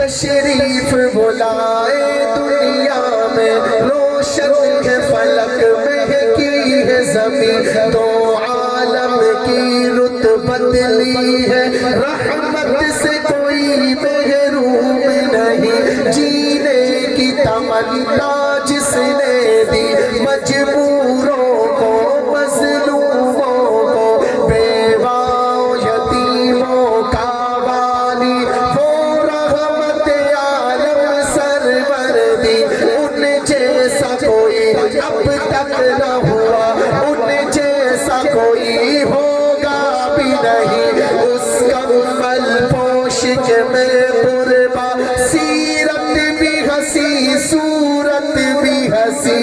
تشریف بلائے دنیا میں، روشن ہے فلک مہکی ہے زمین، تو عالم کی رتبت لی ہے، رحمت سے کوئی محروم نہیں، جینے کی تمنا جس نے دی، مجبوروں کو مظلوموں کو، بیواؤں یتیموں کا والی، وہ رحمت عالم سروردی، ان جیسا کوئی اب تک نہ ہوا، ان جیسا کوئی ہوگا بھی نہیں، اس کمل پوشک میں قربا، سیرت بھی ہنسی صورت بھی ہنسی،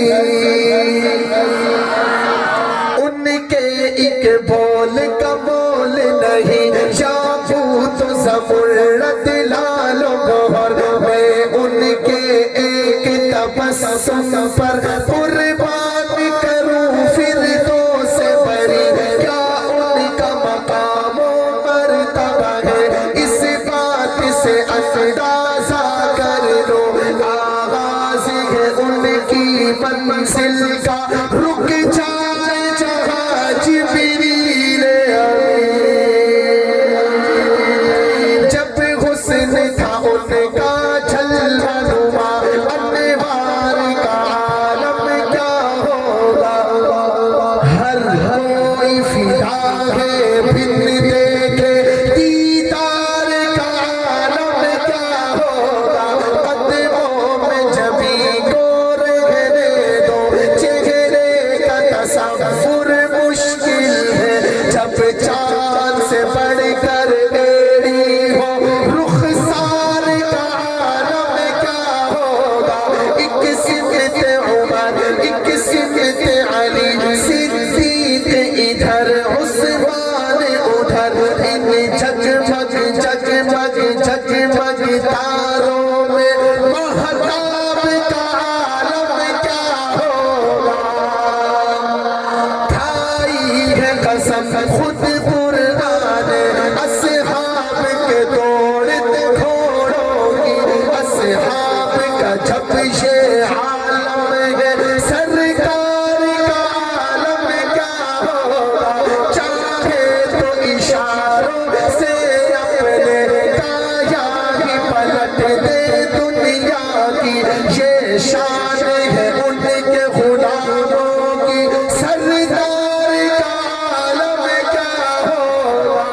ان کے ایک بول کا بول نہیں، یاقوت و زمرد لال و گوہر، میں ان کے ایک تبسم پر قربان کروں فردوس بری، کیا ان کا مقام و مرتبہ ہے، اس بات سے اندازہ کر لو، آغاز ہے ان کی منزل کا، رک جائے جہاں جبریل امین، جب حسن تھا ان کا جلوہ نما، انوار کا عالم کیا ہوگا، ہر کوئی فدا ہے بن دیکھے دیدار کا عالم کیا ہوگا، قدموں میں جبھی کو رہنے دو، چہرے کا تصور مشکل ہے، جب چاند سے بڑھ کر ایڑی ہو، رخسار کا عالم کیا ہوگا، ایک سمت عمر ایک سمت علی، صدیق ادھر عثمان ادھر، ان جگمگ جگمگ جگمگ تاروں میں مہتاب کا عالم کیا ہوگا، کھائی ہے قسم خود قرآن، اصحاب کے دوڑتے گھوڑوں کی، اصحاب کا جب یہ عالم ہے، سرکار کا عالم کیا ہوگا، چاہے تو اشاروں سے اپنے کایا ہی پلٹ دے دنیا کی، یہ شان ہے ان کے غلاموں کی، سردار کا عالم کیا ہوگا،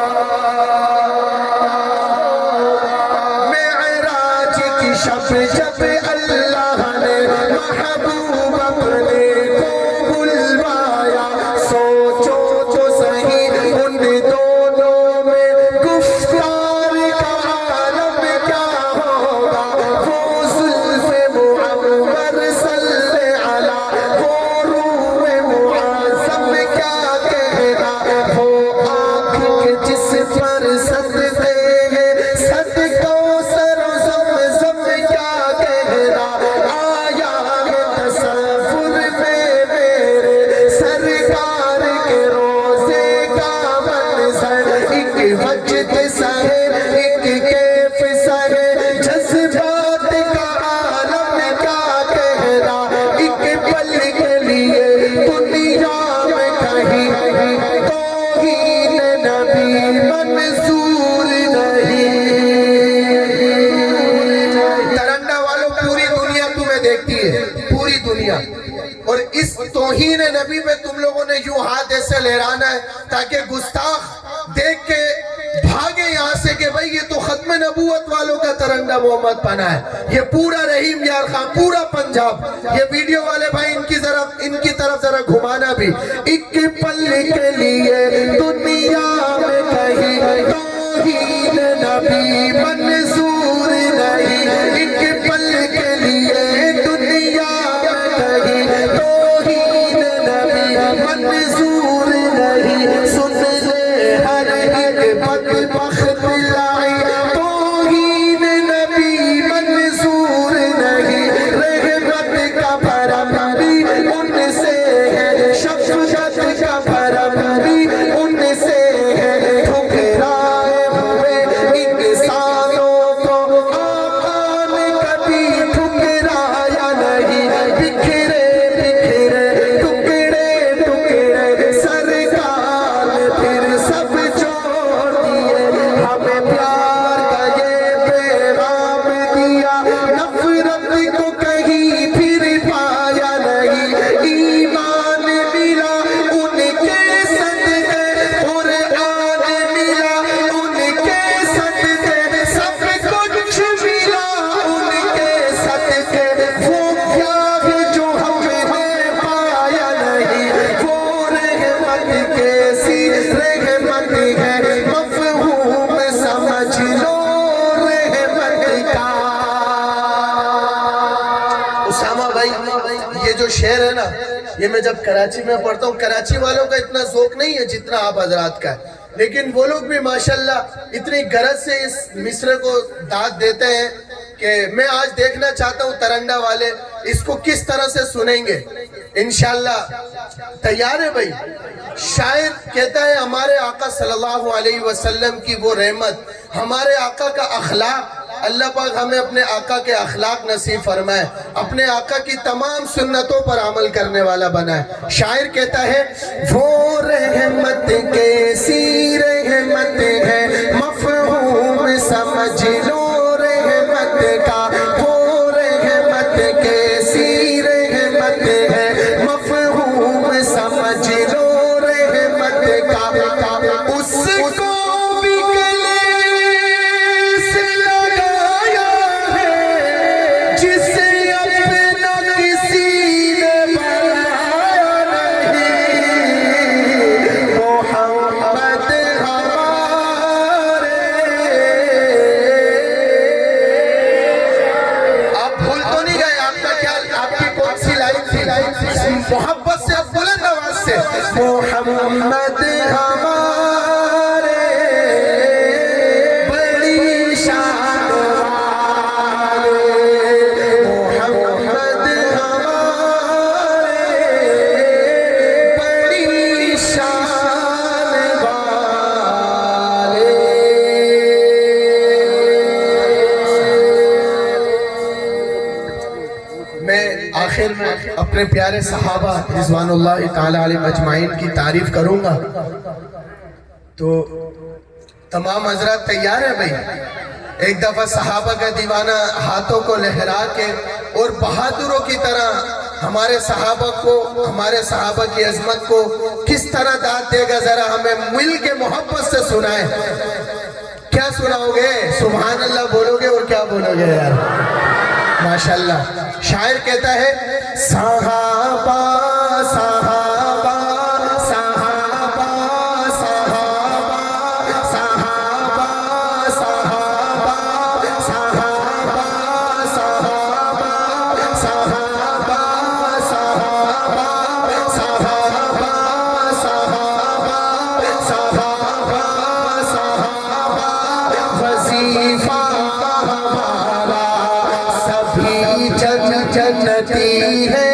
معراج کی شب جب اللہ نے محبوب اپنے کو بلوایا، سوچو تو صحیح ان دونوں میں گفتار کا عالم کیا ہوگا، وہ زلف معمر صلی علی، وہ روح معظم کیا کہنا، وہ آنکھ جس پر صدقے ہیں صدقوں سر و زمزم کیا کہنا، آیا ہے تصور میں میرے سرکار کے روزے کا منظر، ایک وجد سا ہے ایک کیف سا ہے، جذبات کا عالم کیا کہنا، ایک پل کے لیے دنیا میں کہیں توہین نبی منظور نہیں، ترنگا والوں پوری دنیا تمہیں دیکھتی ہے، پوری دنیا، اور اس توہین نبی پہ تم لوگوں نے یوں ہاتھ ایسے لہرانا ہے تاکہ گستاخ دیکھ کے بھاگے یہاں سے کہ بھئی یہ تو ختم نبوت والوں کا ترنگا محمد پنا ہے، یہ پورا رحیم یار خان، پورا پنجاب، یہ ویڈیو والے بھائی ان کی طرف ذرا گھمانا بھی، ایک پل کے لیے دنیا میں کہیں توہین نبی منظور نہیں، ایک پل کے لیے دنیا میں کہیں توہین نبی منظور نہیں، سن لے ہر ایک بدبخت لائی، توہین نبی منظور نہیں، رحمت کا بھرم بھی ان سے ہے، شفقت کا بھرم بھی ان سے ہے، ٹھکرائے ہوئے انسانوں جو شعر ہے نا یہ میں جب کراچی میں پڑھتا ہوں، کراچی والوں کا اتنا ذوق نہیں ہے جتنا آپ حضرات کا ہے، لیکن وہ لوگ بھی ماشاءاللہ اتنی غرض سے اس مصرع کو داد دیتے ہیں کہ میں آج دیکھنا چاہتا ہوں ترنڈا والے اس کو کس طرح سے سنیں گے انشاءاللہ۔ تیار ہے بھائی؟ شاعر کہتا ہے ہمارے آقا صلی اللہ علیہ وسلم کی وہ رحمت، ہمارے آقا کا اخلاق، اللہ پاک ہمیں اپنے آقا کے اخلاق نصیب فرمائے، اپنے آقا کی تمام سنتوں پر عمل کرنے والا بنائے۔ شاعر کہتا ہے وہ رحمت کیسی رحمت ہے مفہوم سمجھ لو رحمت کا، وہ رحمت کیسی رحمت ہے مفہوم سمجھ لو رحمت کا، اس کو بھی گلے سے لگایا ہے جسے اپنا کسی نے بنایا نہیں، محمد ہمارے۔ آپ بھول تو نہیں گئے؟ آپ کا خیال آپ کی کون سی لائن تھی؟ محبت سے، بلند آواز سے، محمد ہمارے بڑی شان والے، محمد ہمارے بڑی شان والے۔ میں آخر میں اپنے پیارے صحابہ رضوان اللہ تعالیٰ علیہ مجمعین کی تعریف کروں گا، تو تمام حضرات تیار ہیں بھائی؟ ایک دفعہ صحابہ کا دیوانہ ہاتھوں کو لہرا کے اور بہادروں کی طرح ہمارے صحابہ کو، ہمارے صحابہ کی عظمت کو کس طرح داد دے گا، ذرا ہمیں مل کے محبت سے سنائیں۔ کیا سناؤ گے؟ سبحان اللہ بولو گے اور کیا بولو گے یار؟ ماشاءاللہ۔ شاعر کہتا ہے صحابہ صحابہ صحابہ صحابہ صحابہ صحابہ صحابہ صحابہ صحابہ صحابہ صحابہ صحابہ صحابہ وظیفہ ہمارا سبھی جنتی ہے،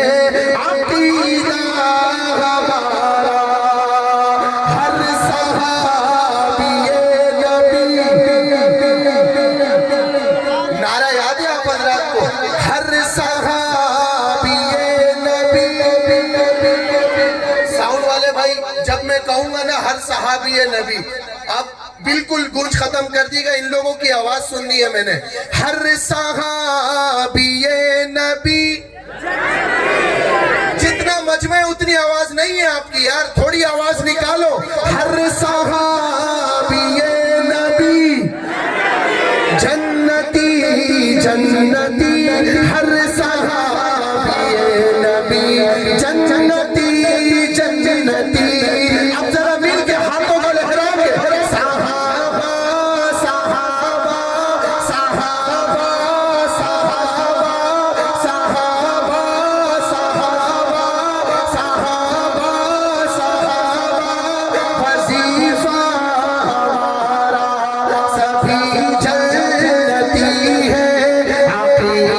عقیدہ ہمارا ہر صحابی نبی۔ نعرہ یاد ہے آپ حضرات کو؟ ہر صحابی نبی۔ ساؤنڈ والے بھائی جب میں کہوں گا نا ہر صحابی نبی، آپ بالکل گونج ختم کر دی گا، ان لوگوں کی آواز سننی ہے میں نے۔ ہر صحابی نبی، جتنا مجمع اتنی آواز نہیں ہے آپ کی یار، تھوڑی آواز نکالو۔ ہر صحابی نبی جنتی جنتی، ہر صحابی نبی جنتی جنتی۔ اب ذرا مل کے ہاتھوں کو لہرا کے صحابہ صحابہ صحابہ صحابہ صحابہ صحابہ صحابہ صحابہ وظیفہ ہمارا سبھی جنتی ہے، عقیدہ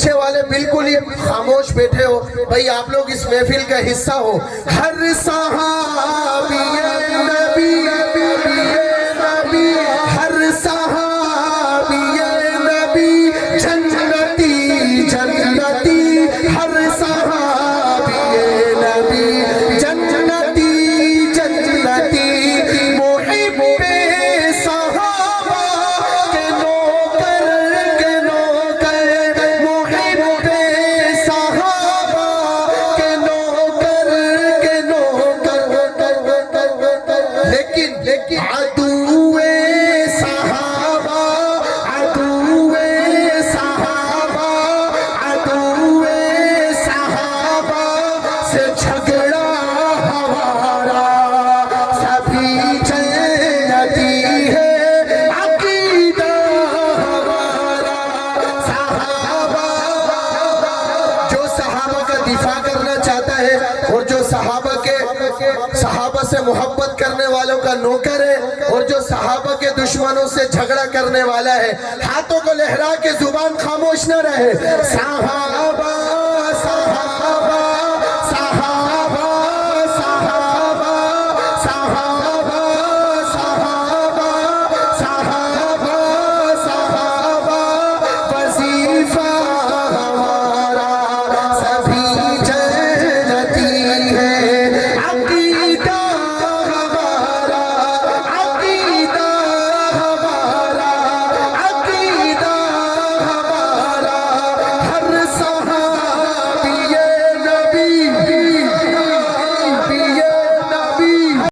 پیچھے والے بالکل ہی خاموش بیٹھے ہو بھائی آپ لوگ اس محفل کا حصہ ہو ہر صحابی نبی ہر صحابی نبی جنتی جنتی ہر صحابی نبی جنتی جنتی محب صحابہ کے نوکر محب صحابہ کے نوکر لیکن عدو صحابہ عدو صحابہ عدو صحابہ سے جھگڑا ہمارا سبھی جنتی ہے عقیدہ ہمارا صحابہ جو صحابہ کا دفاع کرنا چاہتا ہے اور جو صحابہ سے محبت کرنے والوں کا نوکر ہے اور جو صحابہ کے دشمنوں سے جھگڑا کرنے والا ہے ہاتھوں کو لہرا کے زبان خاموش نہ رہے صحابہ